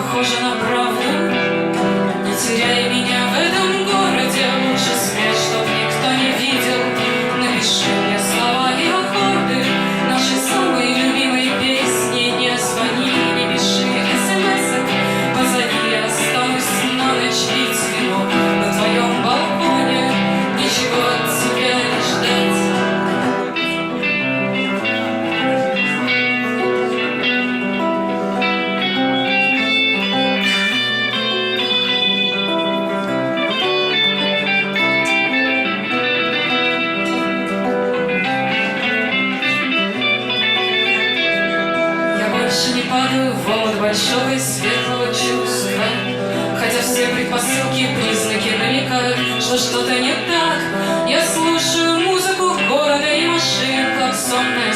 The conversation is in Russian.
похоже на правду. Не теряй меня в этом городе, лучше спеть, чтоб никто не видел. Напиши мне слова и аккорды нашей самой любимой песни. Не звони, не пиши смс-ок, позади я останусь на ночь пить вино на твоем балконе. Ничего от тебя не ждать. Не падаю в омут большого и светлого чувства, хотя все предпосылки, признаки намекают, что что-то не так. Я слушаю музыку города и машин, клаксонная